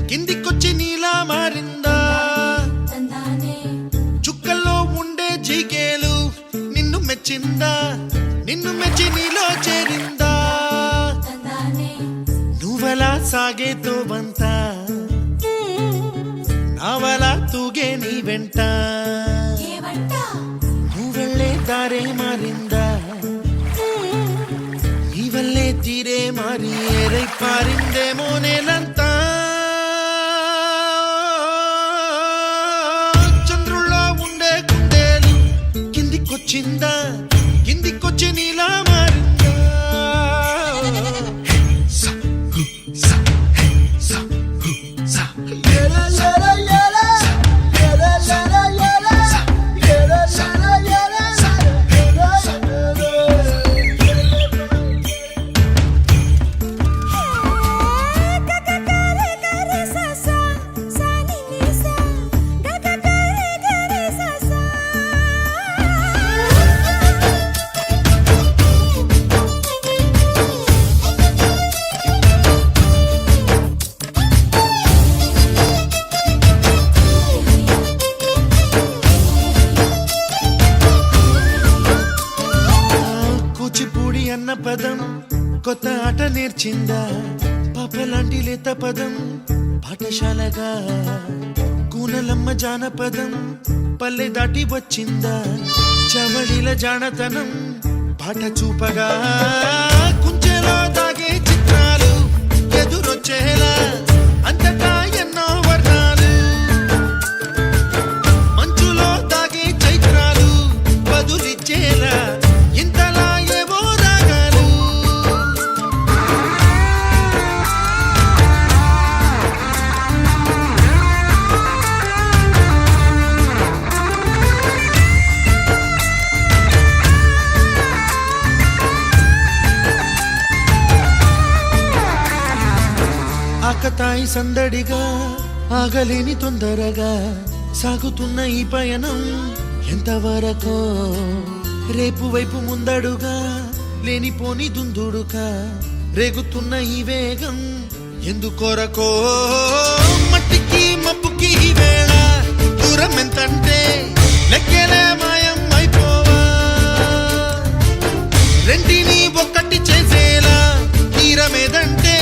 కిందికొచ్చి నీలా మారిందా చుక్కల్లో ఉండే జీకేలు నిన్ను మెచ్చిందా నిన్ను మెచ్చి నీలో చేరిందా నువ్వలా సాగే తోవంత నావలా తూగే నీ వెంట నువ్వెళ్ళే దారే మారిందా నీవల్లే తీరే మారి ఏరై పారిందేమో నేలంతా చంద్రుల్లో ఉండే కుందేలు కిందికొచ్చిందా కిందికొచ్చి నీలా మారిందా కూచిపూడి అన్న పదం కొత్త ఆట నేర్చిందా పాపలాంటి లేత పదం పాఠశాలగా కూనలమ్మ జానపదం పల్లె దాటి వచ్చిందా చవడిల జానతనం పాట చూపగా కుంచెలో దాగే చిత్రాలు ఎదురొచ్చేలా అంతటా ఎన్నో వర్ణాలు మంచులో దాగే చైత్రాలు బదులిచ్చేలా ఇంతలా ఏవో రాగాలు ఆకతాయి సందడిగా ఆగలేని తొందరగా సాగుతున్న ఈ పయనం ఎంతవరకో రేపు వైపు ముందడుగా లేనిపోని దుందుడుగా రేగుతున్న ఈ వేగం ఎందుకొరకో మట్టికి మబ్బుకి ఈ వేళ దూరం ఎంతంటే లెక్కలే మాయం అయిపోవా రెంటిని ఒక్కటి చేసేలా తీరమేదంటే